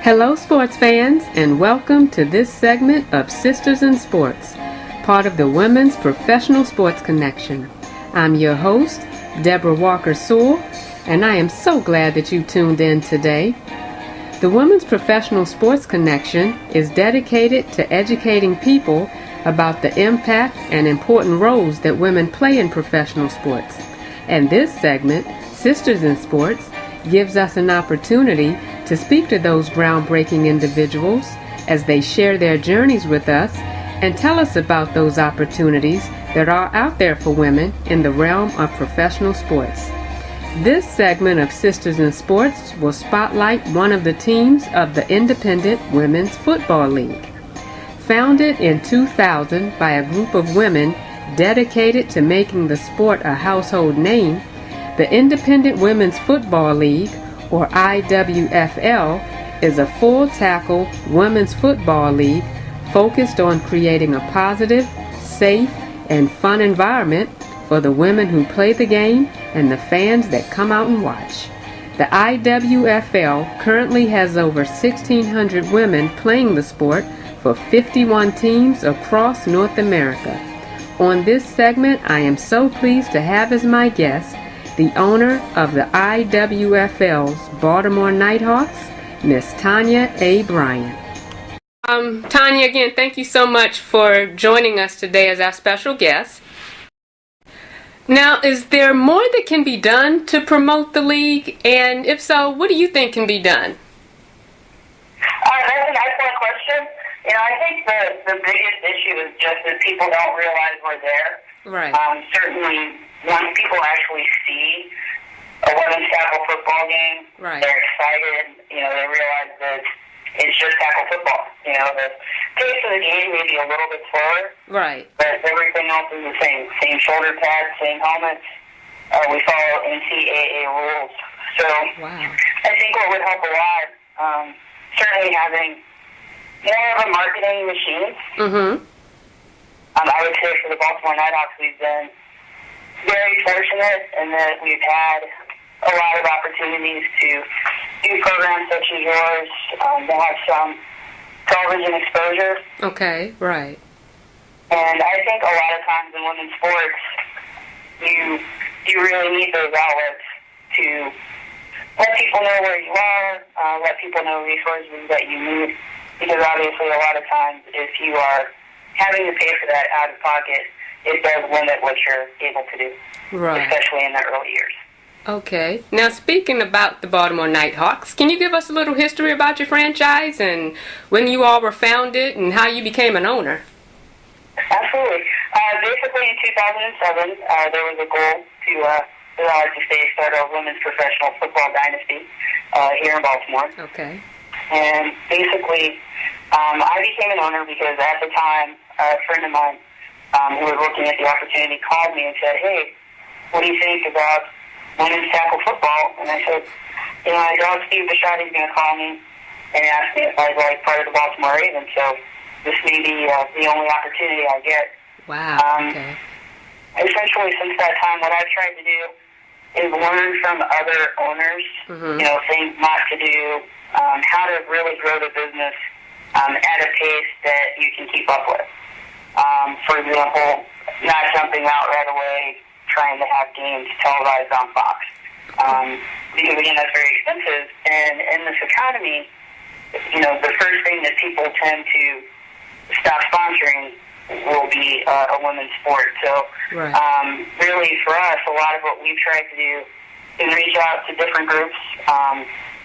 Hello, sports fans, and welcome to this segment of Sisters in Sports, part of the Women's Professional Sports Connection. I'm your host, Deborah Walker-Sewell, and I am so glad that you tuned in today. The Women's Professional Sports Connection is dedicated to educating people about the impact and important roles that women play in professional sports. And this segment, Sisters in Sports, gives us an opportunity to speak to those groundbreaking individuals as they share their journeys with us and tell us about those opportunities that are out there for women in the realm of professional sports. This segment of Sisters in Sports will spotlight one of the teams of the Independent Women's Football League. Founded in 2000 by a group of women dedicated to making the sport a household name, the Independent Women's Football League, or IWFL, is a full-tackle women's football league focused on creating a positive, safe, and fun environment for the women who play the game and the fans that come out and watch. The IWFL currently has over 1,600 women playing the sport for 51 teams across North America. On this segment, I am so pleased to have as my guest the owner of the IWFL's Baltimore Nighthawks, Miss Tanya Bryan. Tanya, again, thank you so much for joining us today as our special guest. Now, is there more that can be done to promote the league? And if so, what do you think can be done? That's an excellent question. I think the biggest issue is just that people don't realize we're there. Right. Certainly, once people actually see a women's tackle football game, right, they're excited. They realize that it's just tackle football. The pace of the game may be a little bit slower, right, but everything else is the same. Same shoulder pads, same helmets. We follow NCAA rules. So wow. I think what would help a lot, certainly having more of a marketing machine. Mm-hmm. I would say for the Baltimore Nighthawks, we've been very fortunate in that we've had a lot of opportunities to do programs such as yours, that have some television exposure. Okay, right. And I think a lot of times in women's sports, you really need those outlets to let people know where you are, let people know resources that you need, because obviously a lot of times if you are having to pay for that out of pocket, it does limit what you're able to do, right, especially in the early years. Okay. Now, speaking about the Baltimore Nighthawks, can you give us a little history about your franchise and when you all were founded and how you became an owner? Absolutely. Basically, in 2007, there was a goal to start a women's professional football dynasty here in Baltimore. Okay. And basically, I became an owner because at the time, a friend of mine who was looking at the opportunity called me and said, "Hey, what do you think about women's tackle football?" And I said, I doubt Steve Bisciotti's going to call me and ask me if I'd like part of the Baltimore Ravens, so this may be the only opportunity I get. Wow, okay. Essentially, since that time, what I've tried to do is learn from other owners, mm-hmm, things not to do, how to really grow the business at a pace that you can keep up with. For example, not jumping out right away, trying to have games televised on Fox. Because, again, that's very expensive. And in this economy, the first thing that people tend to stop sponsoring will be a women's sport. So, right, really, for us, a lot of what we've tried to do is reach out to different groups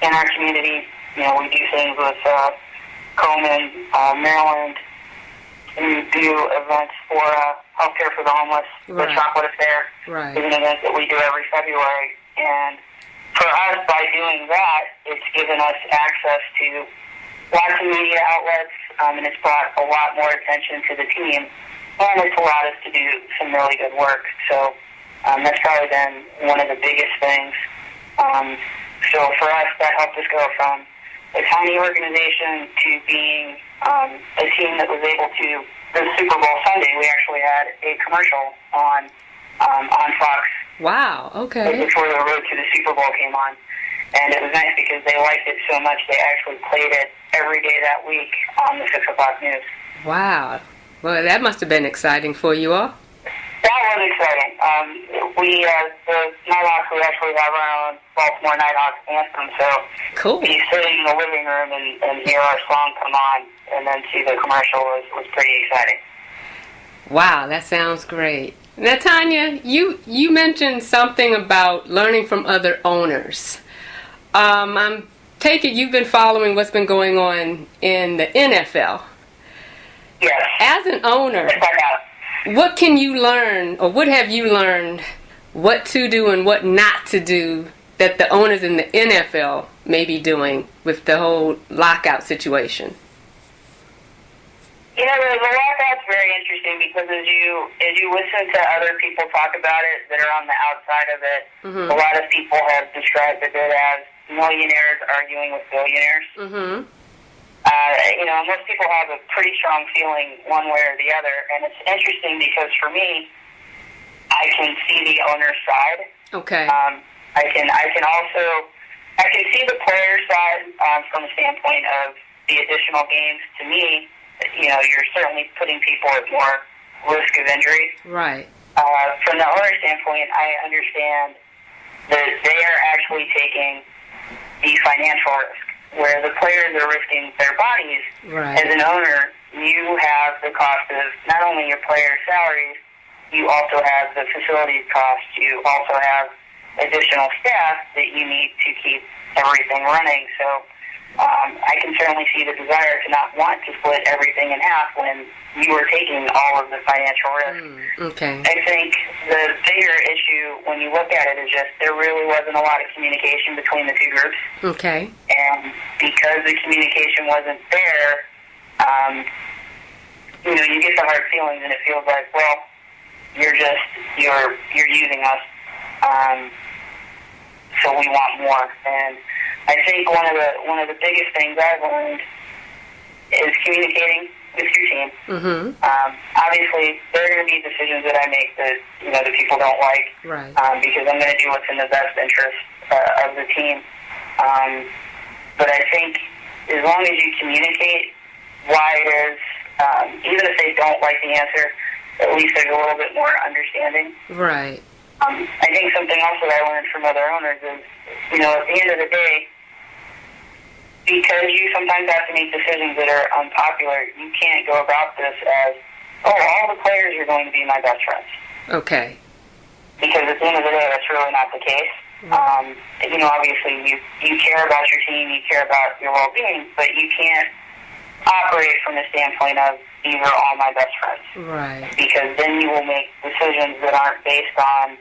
in our community. We do things with Komen, Maryland. We do events for healthcare for the homeless. Right. The Chocolate Affair right, is an event that we do every February. And for us, by doing that, it's given us access to lots of media outlets, and it's brought a lot more attention to the team, and it's allowed us to do some really good work. So that's probably been one of the biggest things. So for us, that helped us go from a tiny organization to being a team that was able to, the Super Bowl Sunday, we actually had a commercial on Fox. Wow, okay. Before the road to the Super Bowl came on. And it was nice because they liked it so much they actually played it every day that week on the 6 o'clock news. Wow. Well, that must have been exciting for you all. That was exciting. The Nighthawks, we actually have our own Baltimore Nighthawks anthem, so cool. be sitting in the living room and hear our song come on and then see the commercial was pretty exciting. Wow, that sounds great. Now, Tanya, you mentioned something about learning from other owners. I'm taking you've been following what's been going on in the NFL. Yes. As an owner, what can you learn, or what have you learned, what to do and what not to do that the owners in the NFL may be doing with the whole lockout situation? You know, the lockout's very interesting because as you listen to other people talk about it that are on the outside of it, a lot of people have described it as millionaires arguing with billionaires. You know, most people have a pretty strong feeling one way or the other, and it's interesting because for me, I can see the owner's side. Okay. I can see the player's side from the standpoint of the additional games. To me, you know, you're certainly putting people at more risk of injury. Right. From the owner's standpoint, I understand that they are actually taking the financial risk, where the players are risking their bodies. Right. As an owner, you have the cost of not only your players' salaries, you also have the facilities cost, you also have additional staff that you need to keep everything running. So I can certainly see the desire to not want to split everything in half when you are taking all of the financial risk. Okay. I think the bigger issue when you look at it is just there really wasn't a lot of communication between the two groups. Okay. And because the communication wasn't there, you know, you get the hard feelings and it feels like, well, you're using us, so we want more. And I think one of the biggest things I've learned is communicating with your team. Obviously, there are going to be decisions that I make that the people don't like, right? Because I'm going to do what's in the best interest of the team. But I think as long as you communicate why it is, even if they don't like the answer, at least there's a little bit more understanding. Right. I think something else that I learned from other owners is, at the end of the day, because you sometimes have to make decisions that are unpopular, you can't go about this as, all the players are going to be my best friends. Okay. Because at the end of the day, that's really not the case. Obviously you care about your team, you care about your well-being, but you can't operate from the standpoint of these are all my best friends. Right. Because then you will make decisions that aren't based on,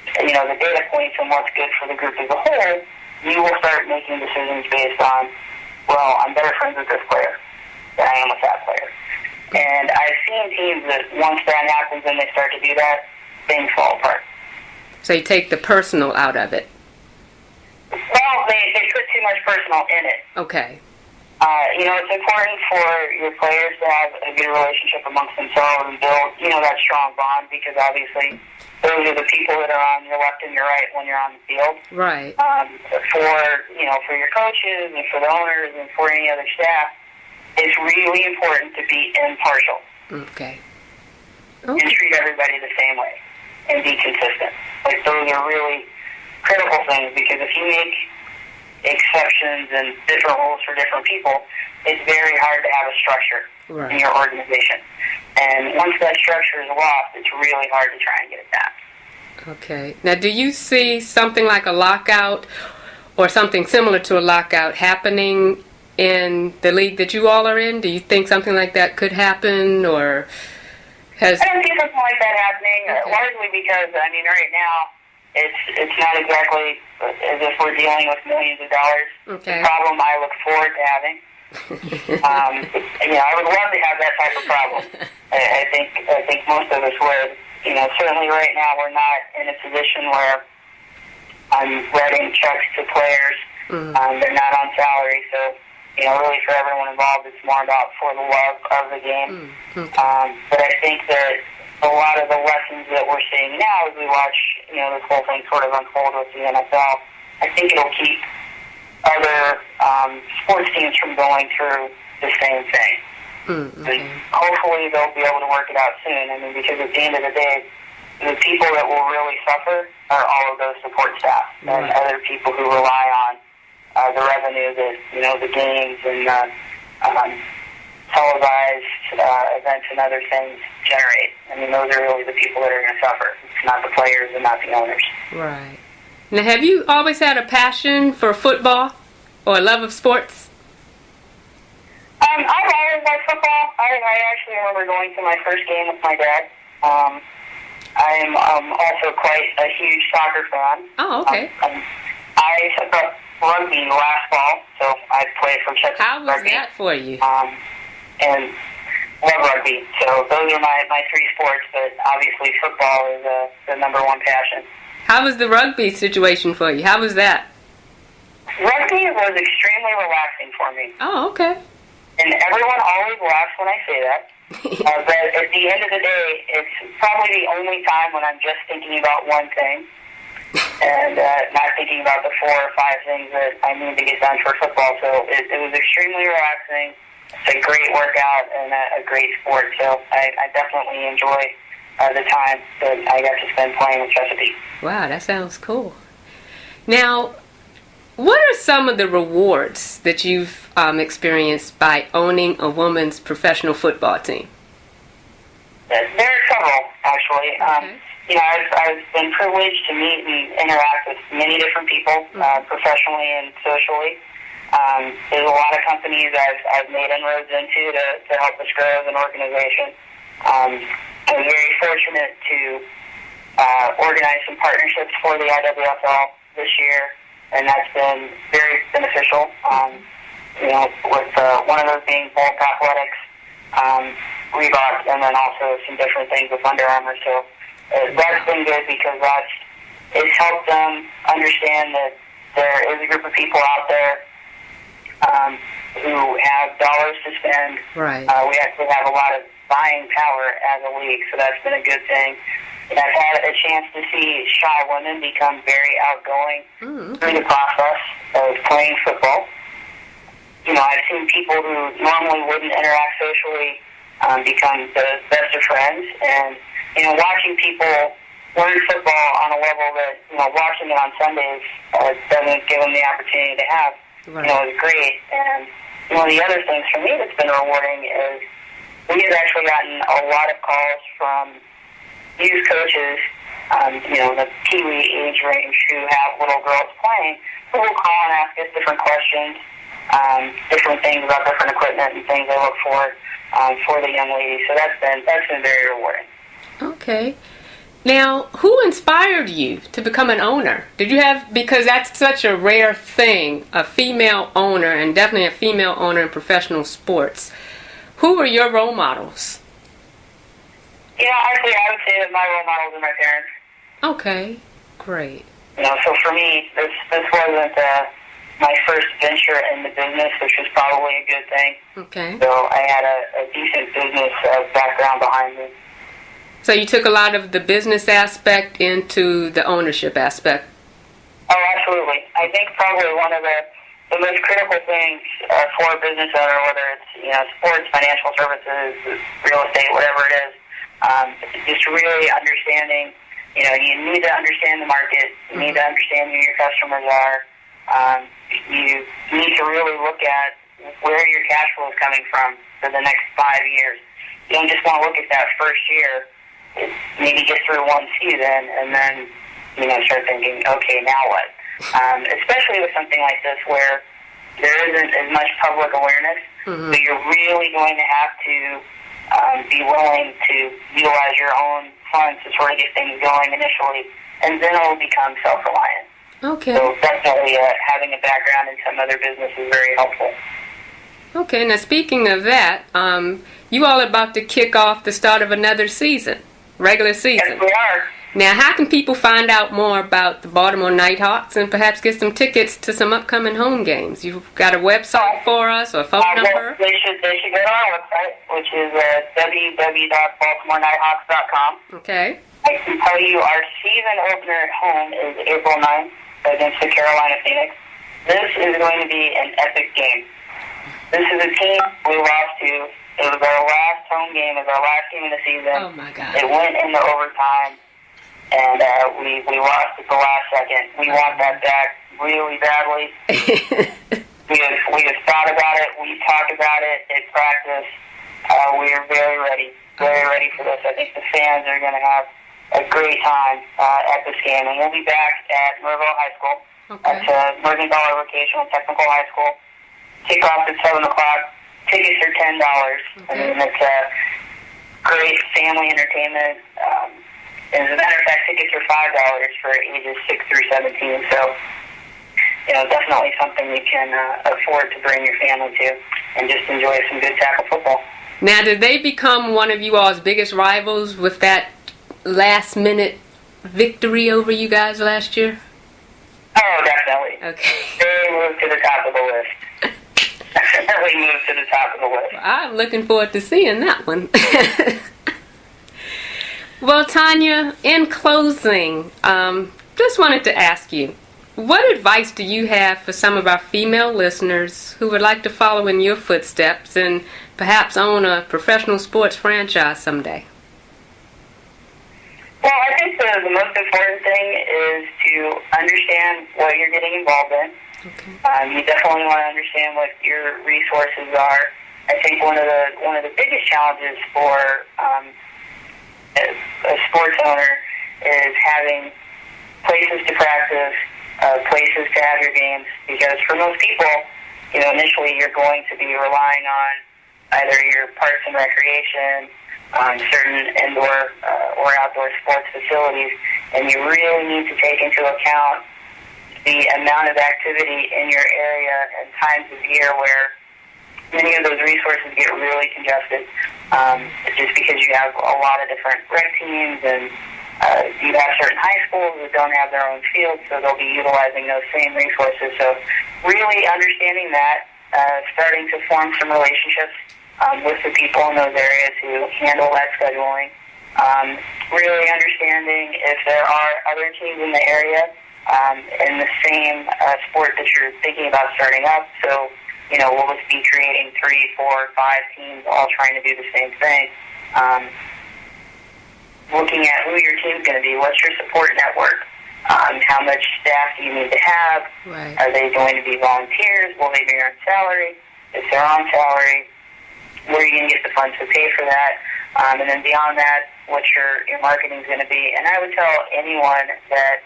the data points and what's good for the group as a whole. You will start making decisions based on, I'm better friends with this player than I am with that player. And I've seen teams that once that happens and they start to do that, things fall apart. So you take the personal out of it. Well, they put too much personal in it. Okay. It's important for your players to have a good relationship amongst themselves and build, that strong bond, because obviously those are the people that are on your left and your right when you're on the field. Right. For your coaches and for the owners and for any other staff, it's really important to be impartial. Okay. And treat everybody the same way and be consistent. Like, those are really critical things, because if you make exceptions and different rules for different people, it's very hard to have a structure in your organization. And once that structure is lost, it's really hard to try and get it back. Okay. Now, do you see something like a lockout or something similar to a lockout happening in the league that you all are in? Do you think something like that could happen, or has... I don't see something like that happening, largely because, right now, it's not exactly as if we're dealing with millions of dollars. Okay. The problem I look forward to having. I would love to have that type of problem. I think most of us would. Certainly right now we're not in a position where I'm writing checks to players. They're not on salary, so really for everyone involved, it's more about for the love of the game. But I think that a lot of the lessons that we're seeing now as we watch, this whole thing sort of unfold with the NFL, I think it'll keep other sports teams from going through the same thing. Okay. Hopefully they'll be able to work it out soon. I mean, because at the end of the day, the people that will really suffer are all of those support staff and other people who rely on the revenue that, the games and televised events and other things generate. I mean, those are really the people that are going to suffer. It's not the players and not the owners. Right. Now, have you always had a passion for football or a love of sports? I've always liked football. I actually remember going to my first game with my dad. I am also quite a huge soccer fan. Oh, okay. I took up rugby last fall, so I played for Chesapeake How was Rugby. that for you? And love rugby. So those are my three sports, but obviously football is the number one passion. How was the rugby situation for you? How was that? Rugby was extremely relaxing for me. Oh, okay. And everyone always laughs when I say that. But at the end of the day, it's probably the only time when I'm just thinking about one thing and not thinking about the 4 or 5 things that I need to get done for football. So it was extremely relaxing. It's a great workout and a great sport. So I definitely enjoy the time that I got to spend playing with Chesapeake. Wow, that sounds cool. Now, what are some of the rewards that you've experienced by owning a women's professional football team? There are several, actually. Okay. I've been privileged to meet and interact with many different people, professionally and socially. There's a lot of companies I've made inroads into to help us grow as an organization. I'm very fortunate to organize some partnerships for the IWFL this year, and that's been very beneficial. With one of those being Bulk Athletics, Reebok, and then also some different things with Under Armour. So that's been good because it's helped them understand that there is a group of people out there who have dollars to spend. Right. We actually have a lot of buying power as a league, so that's been a good thing. And I've had a chance to see shy women become very outgoing through the process of playing football. I've seen people who normally wouldn't interact socially become the best of friends. And, watching people learn football on a level that, watching it on Sundays doesn't give them the opportunity to have, is great. And, the other things for me that's been rewarding is we have actually gotten a lot of calls from youth coaches, the Pee-wee age range who have little girls playing, who will call and ask us different questions, different things about different equipment and things they look for the young ladies. So that's been very rewarding. Okay. Now, who inspired you to become an owner? Did you have, because that's such a rare thing, a female owner, and definitely a female owner in professional sports. Who were your role models? Actually, I would say that my role models are my parents. Okay, great. So for me, this wasn't my first venture in the business, which was probably a good thing. Okay. So I had a decent business background behind me. So you took a lot of the business aspect into the ownership aspect. Oh, absolutely. I think probably one of the most critical things for a business owner, whether it's sports, financial services, real estate, whatever it is, just really understanding. You need to understand the market. You need to understand who your customers are. You need to really look at where your cash flow is coming from for the next 5 years. You don't just want to look at that first year. Maybe get through one season and then start thinking, okay, now what? Especially with something like this where there isn't as much public awareness, so you're really going to have to be willing to utilize your own funds to sort of get things going initially, and then it will become self-reliant. Okay. So definitely having a background in some other business is very helpful. Okay, now speaking of that, you all are about to kick off the start of another season, regular season. Yes, we are. Now, how can people find out more about the Baltimore Nighthawks and perhaps get some tickets to some upcoming home games? You've got a website for us or a phone number? They should go to our website, which is www.baltimorenighthawks.com. Okay. I can tell you our season opener at home is April 9th against the Carolina Phoenix. this is going to be an epic game. This is a team we lost to. It was our last home game. It was our last game of the season. Oh, my God. It went into overtime, and we lost at the last second. We want that back really badly. We have thought about it. We talked about it in practice. We are very ready for this. I think the fans are going to have a great time at this game, and we'll be back at Merville High School. Okay. That's Mercantile Vocational Technical High School. Kickoff at 7 o'clock. Tickets are $10, and it's great family entertainment. And as a matter of fact, tickets are $5 for ages 6 through 17. So, definitely something you can afford to bring your family to and just enjoy some good tackle football. Now, did they become one of you all's biggest rivals with that last-minute victory over you guys last year? Oh, definitely. Okay. They moved to the top of the list. Definitely moved to the top of the list. Well, I'm looking forward to seeing that one. Well, Tanya, in closing, just wanted to ask you, what advice do you have for some of our female listeners who would like to follow in your footsteps and perhaps own a professional sports franchise someday? Well, I think the most important thing is to understand what you're getting involved in. Okay. You definitely want to understand what your resources are. I think one of the biggest challenges for a sports owner is having places to practice, places to have your games, because for most people, initially you're going to be relying on either your parks and recreation, certain indoor or outdoor sports facilities, and you really need to take into account the amount of activity in your area and times of year where many of those resources get really congested, just because you have a lot of different rec teams, and you have certain high schools that don't have their own fields, so they'll be utilizing those same resources. So really understanding that, starting to form some relationships with the people in those areas who handle that scheduling, really understanding if there are other teams in the area in the same sport that you're thinking about starting up. So, we'll just be creating 3, 4, 5 teams all trying to do the same thing. Looking at who your team's going to be, what's your support network, how much staff do you need to have, Right. Are they going to be volunteers, will they be on salary, if they're on salary, where are you going to get the funds to pay for that, and then beyond that, what your marketing is going to be. And I would tell anyone that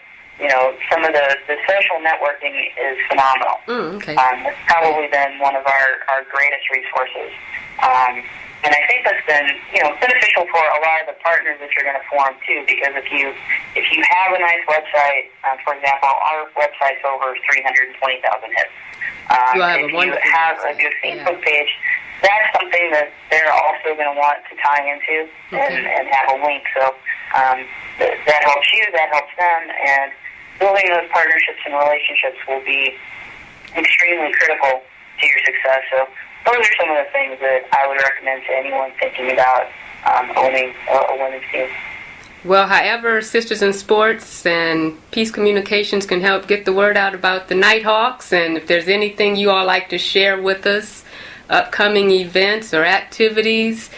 some of the social networking is phenomenal. Okay. It's probably been one of our greatest resources. And I think that's been, beneficial for a lot of the partners that you're going to form too, because if you have a nice website, for example, our website's over 320,000 hits. You have if you have a good Facebook page, that's something that they're also going to want to tie into and have a link. So that helps you, that helps them, and building those partnerships and relationships will be extremely critical to your success. So those are some of the things that I would recommend to anyone thinking about owning a women's team. Well, however Sisters in Sports and Peace Communications can help get the word out about the Nighthawks, and if there's anything you all like to share with us, upcoming events or activities,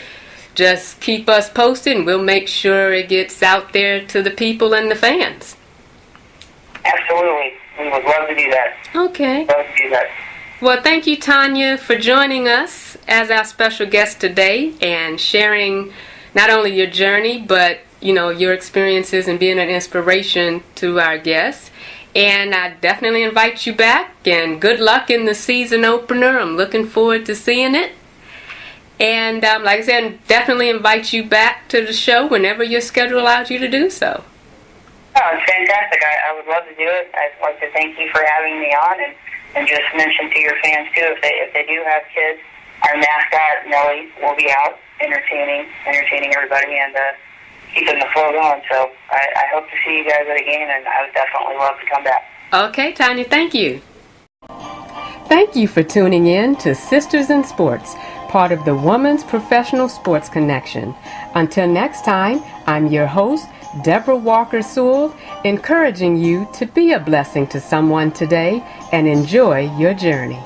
just keep us posted and we'll make sure it gets out there to the people and the fans. Absolutely. We would love to do that. Okay. Love to do that. Well, thank you, Tanya, for joining us as our special guest today and sharing not only your journey, but, your experiences and being an inspiration to our guests. And I definitely invite you back, and good luck in the season opener. I'm looking forward to seeing it. And like I said, definitely invite you back to the show whenever your schedule allows you to do so. Oh, it's fantastic. I would love to do it. I'd like to thank you for having me on, and just mention to your fans, too, if they do have kids, our mascot, Nellie, will be out entertaining everybody and keeping the flow going. So I hope to see you guys at a game, and I would definitely love to come back. Okay, Tanya, thank you. Thank you for tuning in to Sisters in Sports, part of the Women's Professional Sports Connection. Until next time, I'm your host, Deborah Walker Sewell, encouraging you to be a blessing to someone today and enjoy your journey.